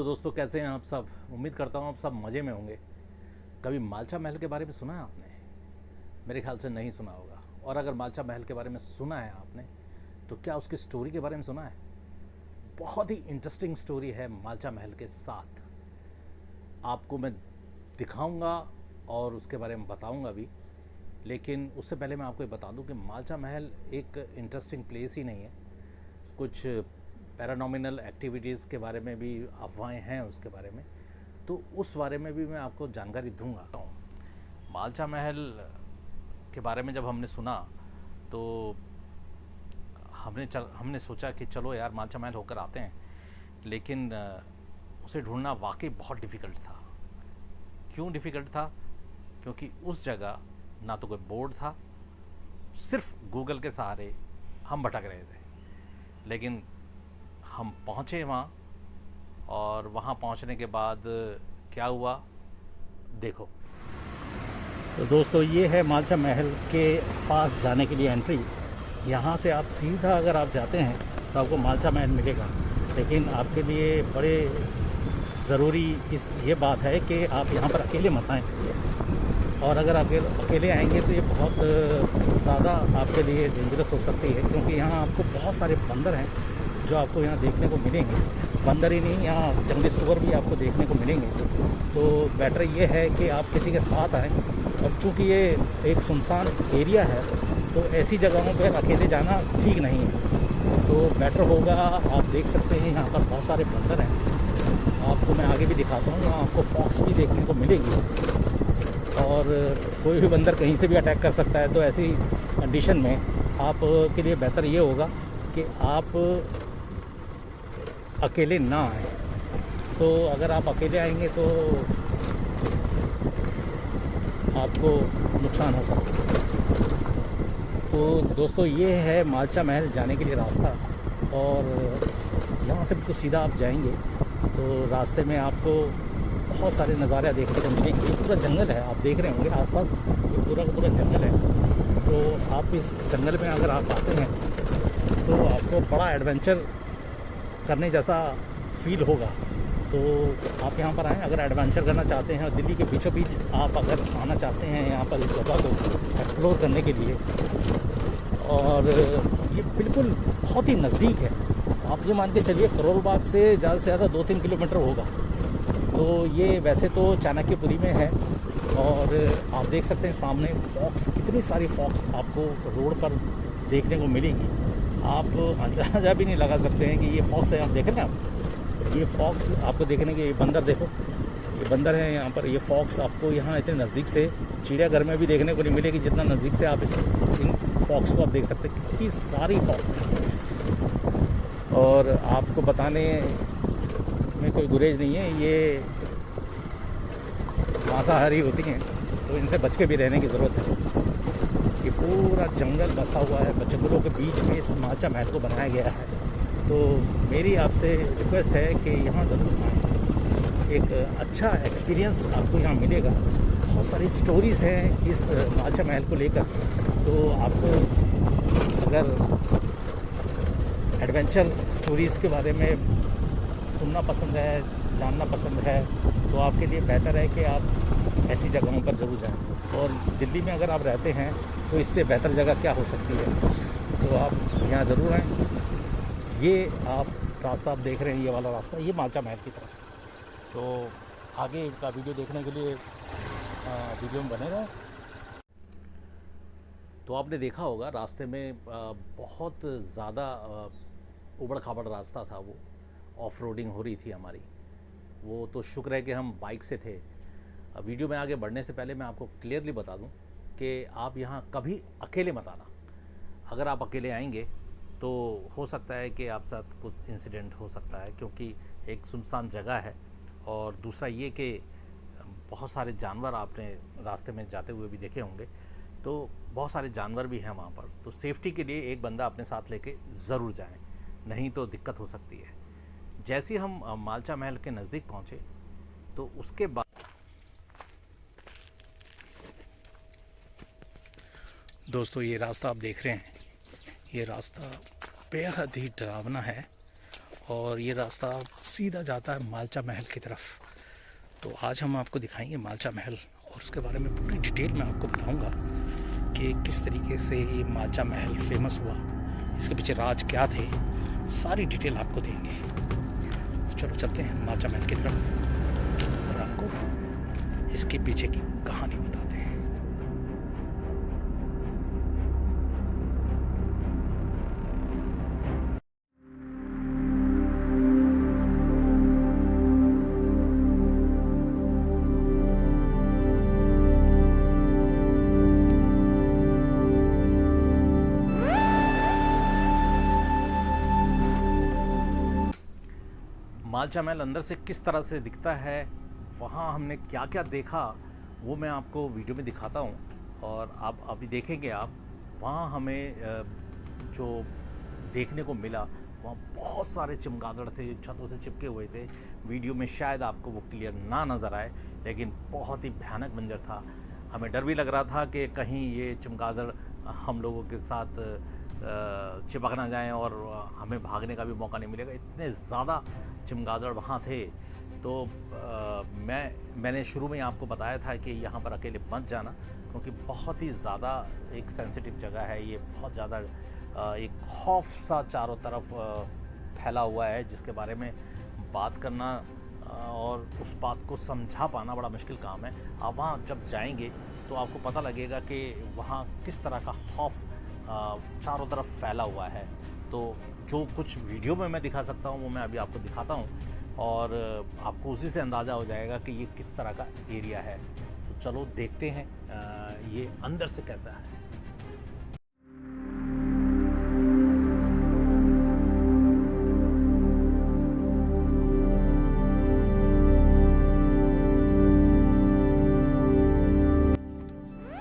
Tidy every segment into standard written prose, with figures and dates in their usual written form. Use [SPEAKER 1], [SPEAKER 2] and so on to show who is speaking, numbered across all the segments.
[SPEAKER 1] तो दोस्तों कैसे हैं आप सब। उम्मीद करता हूँ आप सब मज़े में होंगे। कभी मालचा महल के बारे में सुना है आपने? मेरे ख्याल से नहीं सुना होगा। और अगर मालचा महल के बारे में सुना है आपने तो क्या उसकी स्टोरी के बारे में सुना है? बहुत ही इंटरेस्टिंग स्टोरी है मालचा महल के साथ। आपको मैं दिखाऊंगा और उसके बारे में बताऊंगा भी। लेकिन उससे पहले मैं आपको ये बता दूं कि मालचा महल एक इंटरेस्टिंग प्लेस ही नहीं है। कुछ पैरानॉमिनल एक्टिविटीज़ के बारे में भी अफवाहें हैं उसके बारे में, तो उस बारे में भी मैं आपको जानकारी दूंगा। मालचा महल के बारे में जब हमने सुना तो हमने सोचा कि चलो यार मालचा महल होकर आते हैं। लेकिन उसे ढूंढना वाकई बहुत डिफ़िकल्ट था। क्यों डिफ़िकल्ट था? क्योंकि उस जगह ना तो कोई बोर्ड था, सिर्फ गूगल के सहारे हम भटक रहे थे। लेकिन हम पहुँचे वहाँ, और वहाँ पहुँचने के बाद क्या हुआ देखो। तो दोस्तों ये है मालचा महल के पास जाने के लिए एंट्री। यहाँ से आप सीधा अगर आप जाते हैं तो आपको मालचा महल मिलेगा। लेकिन आपके लिए बड़े ज़रूरी ये बात है कि आप यहाँ पर अकेले मत आएँ। और अगर आप अकेले आएंगे तो ये बहुत ज़्यादा आपके लिए डेंजरस हो सकती है, क्योंकि यहाँ आपको बहुत सारे बंदर हैं जो आपको यहाँ देखने को मिलेंगे। बंदर ही नहीं, यहाँ जंगली सुअर भी आपको देखने को मिलेंगे। तो बेटर ये है कि आप किसी के साथ आएँ। और चूँकि ये एक सुनसान एरिया है तो ऐसी जगहों पर अकेले जाना ठीक नहीं है। तो बेटर होगा, आप देख सकते हैं यहाँ पर बहुत सारे बंदर हैं। आपको मैं आगे भी दिखाता हूँ, यहाँ आपको फॉक्स भी देखने को मिलेगी। और कोई भी बंदर कहीं से भी अटैक कर सकता है। तो ऐसी कंडीशन में आप के लिए बेहतर ये होगा कि आप अकेले ना आएँ। तो अगर आप अकेले आएंगे तो आपको नुकसान हो सकता है। तो दोस्तों ये है मालचा महल जाने के लिए रास्ता। और यहाँ से बिल्कुल सीधा आप जाएंगे तो रास्ते में आपको बहुत सारे नज़ारे देखने को मिलेंगे। ये पूरा जंगल है, आप देख रहे होंगे आसपास, ये पूरा का पूरा जंगल है। तो आप इस जंगल में अगर आप आते हैं तो आपको बड़ा एडवेंचर करने जैसा फील होगा। तो आप यहाँ पर आएँ अगर एडवेंचर करना चाहते हैं। और दिल्ली के बीचों बीच आप अगर आना चाहते हैं यहाँ पर इस जगह को एक्सप्लोर करने के लिए, और ये बिल्कुल बहुत ही नज़दीक है। आप ये मान के चलिए करोल बाग से ज़्यादा 2-3 किलोमीटर होगा। तो ये वैसे तो चाणक्यपुरी में है। और आप देख सकते हैं सामने फॉक्स, कितनी सारी फॉक्स आपको रोड पर देखने को मिलेंगी। आप अंदाज़ा भी नहीं लगा सकते हैं कि ये फॉक्स है। आप देखें ना, ये फॉक्स आपको देखने के, ये बंदर देखो, ये बंदर है यहाँ पर। ये फॉक्स आपको यहाँ इतने नज़दीक से चिड़ियाघर में भी देखने को नहीं मिलेगी जितना नज़दीक से आप इन फॉक्स को आप देख सकते हैं। कितनी सारी फॉक्स। और आपको बताने में कोई गुरेज नहीं है, ये मांसाहारी होती हैं तो इनसे बच के भी रहने की ज़रूरत है। ये पूरा जंगल बसा हुआ है, जंगलों के बीच में इस मालचा महल को बनाया गया है। तो मेरी आपसे रिक्वेस्ट है कि यहाँ ज़रूर आएँ। एक अच्छा एक्सपीरियंस आपको यहाँ मिलेगा। बहुत सारी स्टोरीज़ हैं इस मालचा महल को लेकर। तो आपको अगर एडवेंचर स्टोरीज़ के बारे में सुनना पसंद है, जानना पसंद है, तो आपके लिए बेहतर है कि आप ऐसी जगहों पर ज़रूर जाएं। और दिल्ली में अगर आप रहते हैं तो इससे बेहतर जगह क्या हो सकती है। तो आप यहाँ ज़रूर आएँ। ये आप रास्ता आप देख रहे हैं, ये वाला रास्ता, ये मालचा महल की तरफ। तो आगे का वीडियो देखने के लिए वीडियो में बने रहें। तो आपने देखा होगा रास्ते में बहुत ज़्यादा उबड़ खाबड़ रास्ता था। वो ऑफ रोडिंग हो रही थी हमारी। वो तो शुक्र है कि हम बाइक से थे। वीडियो में आगे बढ़ने से पहले मैं आपको क्लियरली बता दूं कि आप यहाँ कभी अकेले मत आना। अगर आप अकेले आएंगे तो हो सकता है कि आप साथ कुछ इंसिडेंट हो सकता है, क्योंकि एक सुनसान जगह है। और दूसरा ये कि बहुत सारे जानवर आपने रास्ते में जाते हुए भी देखे होंगे। तो बहुत सारे जानवर भी हैं वहाँ पर। तो सेफ्टी के लिए एक बंदा अपने साथ लेके ज़रूर जाएं, नहीं तो दिक्कत हो सकती है। जैसे हम मालचा महल के नज़दीक पहुँचे तो उसके बाद दोस्तों ये रास्ता आप देख रहे हैं, ये रास्ता बेहद ही डरावना है।
[SPEAKER 2] और ये रास्ता सीधा जाता है मालचा महल की तरफ। तो आज हम आपको दिखाएंगे मालचा महल और उसके बारे में पूरी डिटेल में आपको बताऊंगा कि किस तरीके से ये मालचा महल फेमस हुआ, इसके पीछे राज क्या थे, सारी डिटेल आपको देंगे। तो चलो चलते हैं मालचा महल की तरफ और आपको इसके पीछे की कहानी बताते हैं।
[SPEAKER 1] मालचा महल अंदर से किस तरह से दिखता है, वहाँ हमने क्या क्या देखा, वो मैं आपको वीडियो में दिखाता हूँ। और आप अभी देखेंगे आप वहाँ हमें जो देखने को मिला, वहाँ बहुत सारे चमगादड़ थे, छतों से चिपके हुए थे। वीडियो में शायद आपको वो क्लियर ना नज़र आए, लेकिन बहुत ही भयानक मंजर था। हमें डर भी लग रहा था कि कहीं ये चमगादड़ हम लोगों के साथ चिपक ना जाएं और हमें भागने का भी मौका नहीं मिलेगा। इतने ज़्यादा चमगादड़ वहाँ थे। तो मैंने शुरू में आपको बताया था कि यहाँ पर अकेले मत जाना, क्योंकि बहुत ही ज़्यादा एक सेंसिटिव जगह है ये। बहुत ज़्यादा एक खौफ सा चारों तरफ फैला हुआ है, जिसके बारे में बात करना और उस बात को समझा पाना बड़ा मुश्किल काम है। आप वहाँ जब जाएंगे तो आपको पता लगेगा कि वहाँ किस तरह का खौफ चारों तरफ फैला हुआ है। तो जो कुछ वीडियो में मैं दिखा सकता हूँ वो मैं अभी आपको दिखाता हूँ, और आपको उसी से अंदाज़ा हो जाएगा कि ये किस तरह का एरिया है। तो चलो देखते हैं ये अंदर से कैसा है।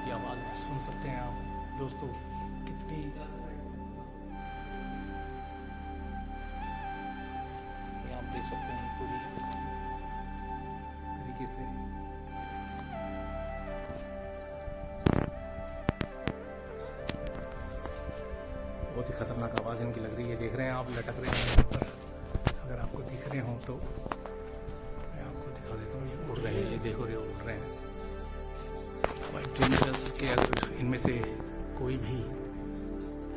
[SPEAKER 2] ये आवाज़ सुन सकते हैं आप दोस्तों, कितनी ये आप देख सकते हैं पूरी तरीके से। बहुत ही खतरनाक आवाज़ इनकी लग रही है। देख रहे हैं आप, लटक रहे हैं यहाँ पर। अगर आपको दिख रहे हों तो मैं आपको दिखा देता हूँ। ये उड़ रहे हैं, ये देखो रे उड़ रहे हैं। डेंजरस के अगर इनमें से कोई भी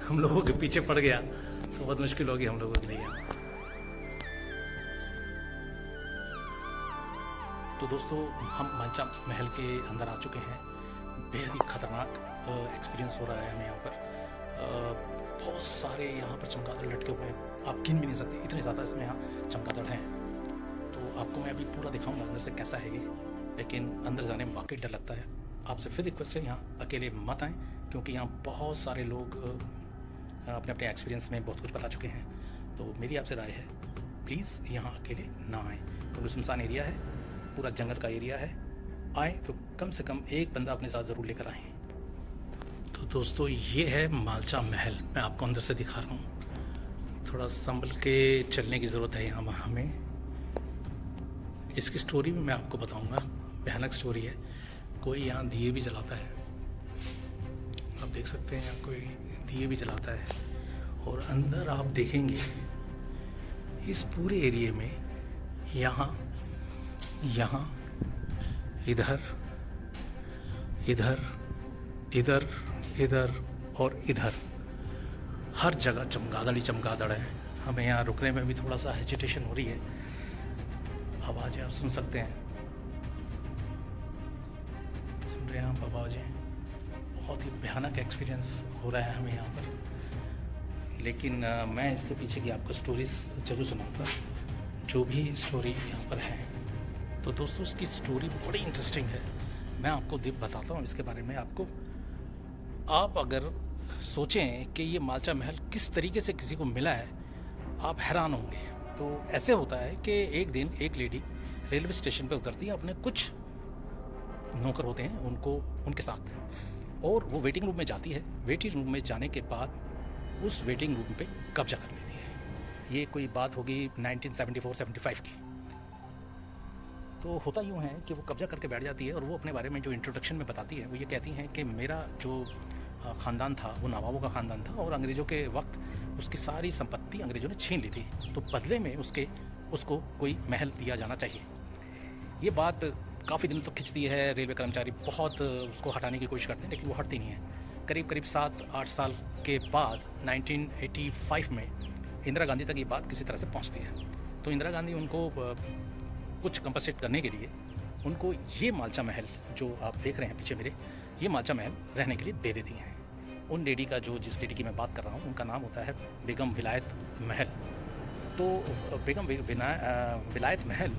[SPEAKER 2] हम लोगों के पीछे पड़ गया तो बहुत मुश्किल होगी हम लोगों के लिए। तो दोस्तों, हम मालचा महल के अंदर आ चुके हैं। बेहद ही खतरनाक एक्सपीरियंस हो रहा है हमें यहाँ पर। बहुत सारे यहाँ पर चमगादड़ लटके हुए हैं, आप गिन भी नहीं सकते, इतने ज़्यादा इसमें यहाँ चमगादड़ हैं। तो आपको मैं अभी पूरा दिखाऊंगा अंदर से कैसा है ये, लेकिन अंदर जाने में वाकई डर लगता है। आपसे फिर रिक्वेस्ट है, यहाँ अकेले मत आएँ, क्योंकि यहाँ बहुत सारे लोग अपने अपने एक्सपीरियंस में बहुत कुछ बता चुके हैं। तो मेरी आपसे राय है, प्लीज़ यहाँ अकेले ना आएँ, क्योंकि सुनसान एरिया है, पूरा जंगल का एरिया है। आए तो कम से कम एक बंदा अपने साथ ज़रूर लेकर आएँ। तो दोस्तों, ये है मालचा महल, मैं आपको अंदर से दिखा रहा हूँ। थोड़ा संभल के चलने की ज़रूरत है यहाँ हमें। इसकी स्टोरी भी मैं आपको बताऊँगा, भयानक स्टोरी है। कोई यहाँ दिए भी जलाता है, आप देख सकते हैं, यहाँ कोई दिए भी जलाता है। और अंदर आप देखेंगे इस पूरे एरिए में यहाँ इधर इधर इधर इधर और इधर हर जगह चमगादड़ ही चमगादड़ है। हमें यहाँ रुकने में भी थोड़ा सा हेजिटेशन हो रही है। आवाज़ें आप सुन सकते हैं, सुन रहे हैं आप आवाज़ें। बहुत ही भयानक एक्सपीरियंस हो रहा है हमें यहाँ पर। लेकिन मैं इसके पीछे की आपको स्टोरीज ज़रूर सुनाऊंगा, जो भी स्टोरी यहाँ पर है। तो दोस्तों, इसकी स्टोरी बड़ी इंटरेस्टिंग है, मैं आपको बताता हूँ इसके बारे में। आपको आप अगर सोचें कि ये मालचा महल किस तरीके से किसी को मिला है, आप हैरान होंगे। तो ऐसे होता है कि एक दिन एक लेडी रेलवे स्टेशन पे उतरती है, अपने कुछ नौकर होते हैं उनको उनके साथ, और वो वेटिंग रूम में जाती है। वेटिंग रूम में जाने के बाद उस वेटिंग रूम पे कब्जा कर लेती है। ये कोई बात होगी 1974-75 की। तो होता यूँ है कि वो कब्जा करके बैठ जाती है, और वो अपने बारे में जो इंट्रोडक्शन में बताती है वो ये कहती हैं कि मेरा जो ख़ानदान था वो नवाबों का ख़ानदान था, और अंग्रेज़ों के वक्त उसकी सारी संपत्ति अंग्रेज़ों ने छीन ली थी, तो बदले में उसको कोई महल दिया जाना चाहिए। ये बात काफ़ी दिनों तक खिंचती है, रेलवे कर्मचारी बहुत उसको हटाने की कोशिश करते हैं, लेकिन वो हटती नहीं है। करीब 7-8 साल के बाद 1985 में इंदिरा गांधी तक ये बात किसी तरह से पहुंचती है। तो इंदिरा गांधी उनको कुछ कंपनसेट करने के लिए उनको ये मालचा महल जो आप देख रहे हैं पीछे मेरे, ये मालचा महल रहने के लिए दे देती हैं। उन लेडी का जिस लेडी की मैं बात कर रहा हूँ, उनका नाम होता है बेगम विलायत महल। तो बेगम विलायत महल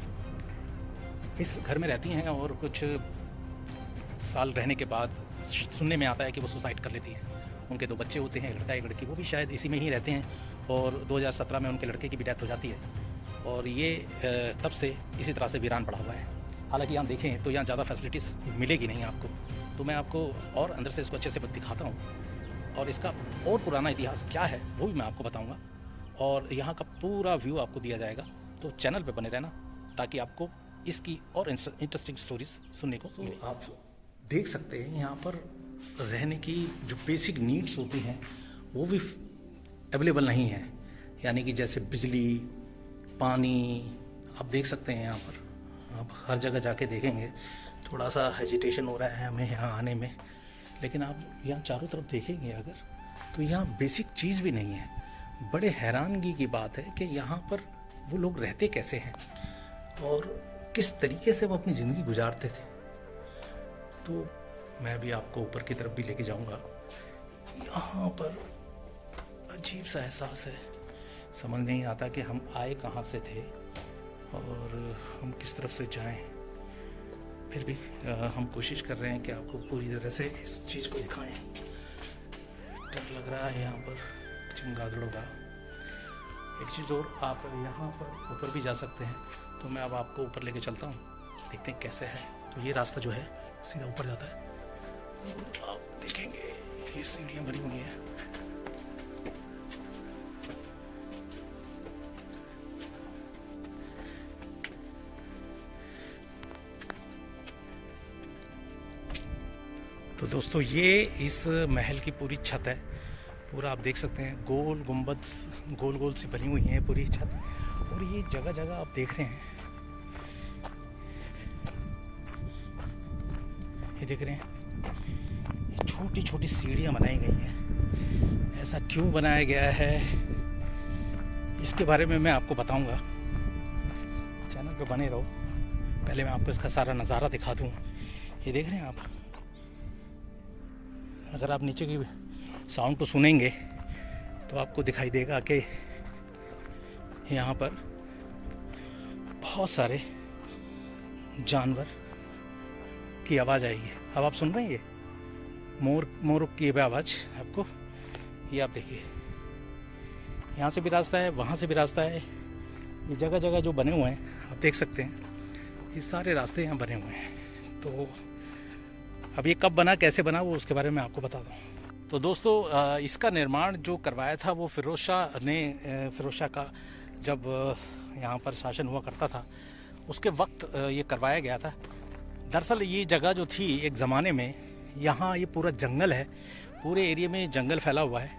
[SPEAKER 2] इस घर में रहती हैं और कुछ साल रहने के बाद सुनने में आता है कि वो सुसाइड कर लेती हैं। उनके 2 बच्चे होते हैं, एक लड़का एक लड़की, वो भी शायद इसी में ही रहते हैं और 2017 में उनके लड़के की भी डेथ हो जाती है और ये तब से इसी तरह से वीरान पड़ा हुआ है। हालांकि यहाँ देखें तो यहाँ ज़्यादा फैसिलिटीज़ मिलेगी नहीं आपको, तो मैं आपको और अंदर से इसको अच्छे से दिखाता हूँ और इसका और पुराना इतिहास क्या है वो भी मैं आपको बताऊँगा और यहाँ का पूरा व्यू आपको दिया जाएगा। तो चैनल पे बने रहना ताकि आपको इसकी और इंटरेस्टिंग स्टोरीज सुनने को मिले। आप देख सकते हैं यहाँ पर रहने की जो बेसिक नीड्स होती हैं वो भी अवेलेबल नहीं है, यानी कि जैसे बिजली, पानी। आप देख सकते हैं यहाँ पर, आप हर जगह जाके देखेंगे थोड़ा सा हेजिटेशन हो रहा है हमें यहाँ आने में, लेकिन आप यहाँ चारों तरफ देखेंगे अगर तो यहाँ बेसिक चीज़ भी नहीं है। बड़े हैरानगी की बात है कि यहाँ पर वो लोग रहते कैसे हैं और किस तरीके से वो अपनी ज़िंदगी गुजारते थे। तो मैं भी आपको ऊपर की तरफ भी लेके जाऊँगा। यहाँ पर अजीब सा एहसास है, समझ नहीं आता कि हम आए कहाँ से थे और हम किस तरफ से जाएं। फिर भी हम कोशिश कर रहे हैं कि आपको पूरी तरह से इस चीज़ को दिखाएं। डर लग रहा है यहाँ पर चमगादड़ों का। एक चीज़ और, आप यहाँ पर ऊपर भी जा सकते हैं, तो मैं अब आपको ऊपर लेके चलता हूँ, देखते हैं कैसे है। तो ये रास्ता जो है सीधा ऊपर जाता है और आप देखेंगे ये सीढ़ियाँ बनी हुई हैं। तो दोस्तों ये इस महल की पूरी छत है, पूरा आप देख सकते हैं गोल गुंबद गोल गोल सी बनी हुई है पूरी छत। और ये जगह जगह आप देख रहे हैं, ये देख रहे हैं छोटी छोटी सीढ़ियाँ बनाई गई हैं। ऐसा क्यों बनाया गया है इसके बारे में मैं आपको बताऊंगा, चैनल पे बने रहो। पहले मैं आपको इसका सारा नज़ारा दिखा दूँ। ये देख रहे हैं आप, अगर आप नीचे की साउंड को सुनेंगे तो आपको दिखाई देगा कि यहाँ पर बहुत सारे जानवर की आवाज़ आएगी। अब आप सुन रहे हैं ये मोर की आवाज़ आपको, ये आप देखिए यहाँ से भी रास्ता है, वहाँ से भी रास्ता है। ये जगह जगह जो बने हुए हैं आप देख सकते हैं, ये सारे रास्ते यहाँ बने हुए हैं। तो अब ये कब बना, कैसे बना, वो उसके बारे में आपको बता दूँ। तो दोस्तों इसका निर्माण जो करवाया था वो फिरोज शाह का जब यहाँ पर शासन हुआ करता था उसके वक्त ये करवाया गया था। दरअसल ये जगह जो थी एक ज़माने में, यहाँ ये पूरा जंगल है, पूरे एरिया में जंगल फैला हुआ है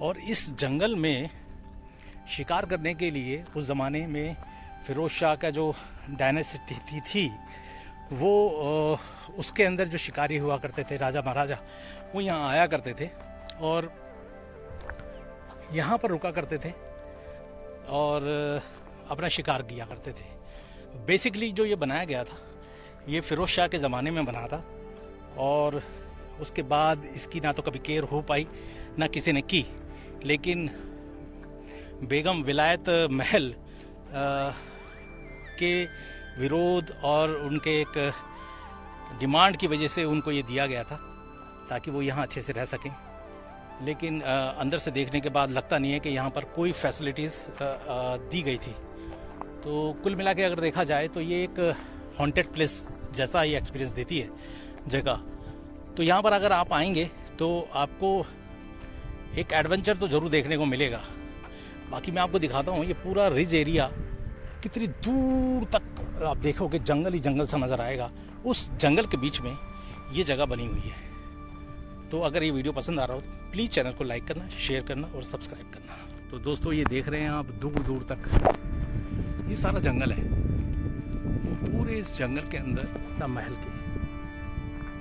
[SPEAKER 2] और इस जंगल में शिकार करने के लिए उस ज़माने में फिरोज शाह का जो डायनेस्टी थी वो उसके अंदर जो शिकारी हुआ करते थे, राजा महाराजा, वो यहाँ आया करते थे और यहाँ पर रुका करते थे और अपना शिकार किया करते थे। बेसिकली जो ये बनाया गया था ये फिरोज शाह के ज़माने में बना था और उसके बाद इसकी ना तो कभी केयर हो पाई ना किसी ने की, लेकिन बेगम विलायत महल के विरोध और उनके एक डिमांड की वजह से उनको ये दिया गया था ताकि वो यहाँ अच्छे से रह सकें। लेकिन अंदर से देखने के बाद लगता नहीं है कि यहाँ पर कोई फैसिलिटीज़ दी गई थी। तो कुल मिला के अगर देखा जाए तो ये एक हॉन्टेड प्लेस जैसा ही एक्सपीरियंस देती है जगह। तो यहाँ पर अगर आप आएंगे तो आपको एक एडवेंचर तो ज़रूर देखने को मिलेगा। बाकी मैं आपको दिखाता हूँ, ये पूरा रिज एरिया कितनी दूर तक आप देखोगे जंगल ही जंगल सा नज़र आएगा। उस जंगल के बीच में ये जगह बनी हुई है। तो अगर ये वीडियो पसंद आ रहा हो तो प्लीज़ चैनल को लाइक करना, शेयर करना और सब्सक्राइब करना। तो दोस्तों ये देख रहे हैं आप दूर दूर तक ये सारा जंगल है, पूरे इस जंगल के अंदर द महल के।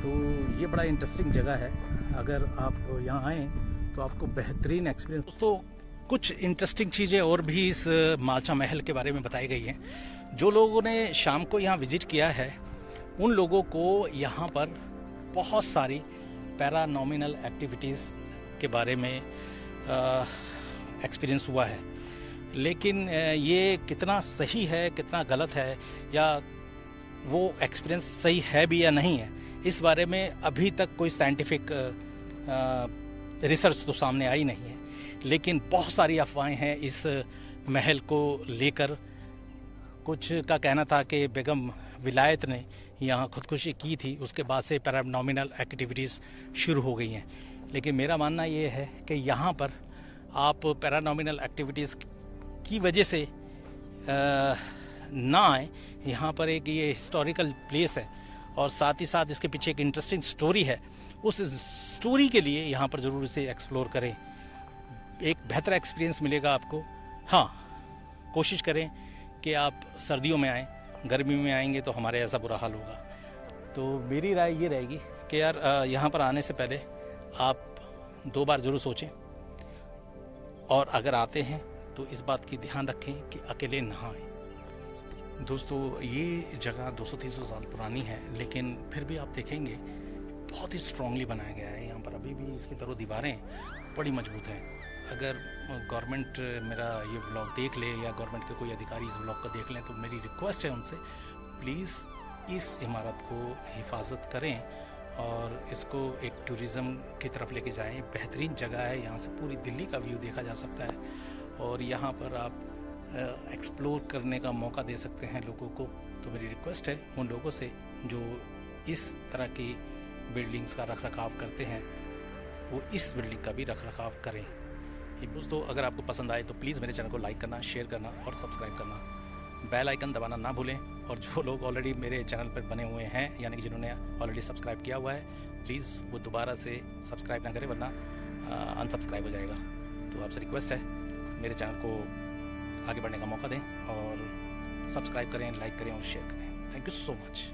[SPEAKER 2] तो ये बड़ा इंटरेस्टिंग जगह है, अगर आप यहाँ आएँ तो आपको बेहतरीन एक्सपीरियंस। दोस्तों कुछ इंटरेस्टिंग चीज़ें और भी इस मालचा महल के बारे में बताई गई हैं। जो लोगों ने शाम को यहाँ विज़िट किया है उन लोगों को यहाँ पर बहुत सारी पैरानॉमिनल एक्टिविटीज़ के बारे में एक्सपीरियंस हुआ है, लेकिन ये कितना सही है कितना गलत है या वो एक्सपीरियंस सही है भी या नहीं है, इस बारे में अभी तक कोई साइंटिफिक रिसर्च तो सामने आई नहीं है। लेकिन बहुत सारी अफवाहें हैं इस महल को लेकर। कुछ का कहना था कि बेगम विलायत ने यहाँ खुदकुशी की थी, उसके बाद से पैरानॉमिनल एक्टिविटीज़ शुरू हो गई हैं। लेकिन मेरा मानना ये है कि यहाँ पर आप पैरानॉमिनल एक्टिविटीज़ की वजह से ना आए। यहाँ पर एक ये हिस्टोरिकल प्लेस है और साथ ही साथ इसके पीछे एक इंटरेस्टिंग स्टोरी है। उस स्टोरी के लिए यहाँ पर ज़रूर इसे एक्सप्लोर करें, एक बेहतर एक्सपीरियंस मिलेगा आपको। हाँ, कोशिश करें कि आप सर्दियों में आएँ, गर्मी में आएंगे तो हमारे ऐसा बुरा हाल होगा। तो मेरी राय ये रहेगी कि यार यहाँ पर आने से पहले आप 2 बार ज़रूर सोचें, और अगर आते हैं तो इस बात की ध्यान रखें कि अकेले ना आएँ। दोस्तों ये जगह 200-300 साल पुरानी है, लेकिन फिर भी आप देखेंगे बहुत ही स्ट्रांगली बनाया गया है। यहाँ पर अभी भी इसकी दीवारें बड़ी मजबूत हैं। अगर गवर्नमेंट मेरा ये ब्लॉग देख ले या गवर्नमेंट के कोई अधिकारी इस ब्लॉग को देख लें तो मेरी रिक्वेस्ट है उनसे, प्लीज़ इस इमारत को हिफाजत करें और इसको एक टूरिज़्म की तरफ लेके जाएं। बेहतरीन जगह है, यहाँ से पूरी दिल्ली का व्यू देखा जा सकता है और यहाँ पर आप एक्सप्लोर करने का मौका दे सकते हैं लोगों को। तो मेरी रिक्वेस्ट है उन लोगों से जो इस तरह की बिल्डिंग्स का रखरखाव करते हैं, वो इस बिल्डिंग का भी रखरखाव करें। दोस्तों अगर आपको पसंद आए तो प्लीज़ मेरे चैनल को लाइक करना, शेयर करना और सब्सक्राइब करना, बेल आइकन दबाना ना भूलें। और जो लोग ऑलरेडी मेरे चैनल पर बने हुए हैं, यानी कि जिन्होंने ऑलरेडी सब्सक्राइब किया हुआ है, प्लीज़ वो दोबारा से सब्सक्राइब ना करें, वरना अनसब्सक्राइब हो जाएगा। तो आपसे रिक्वेस्ट है मेरे चैनल को आगे बढ़ने का मौका दें और सब्सक्राइब करें, लाइक करें और शेयर करें। Thank you so much.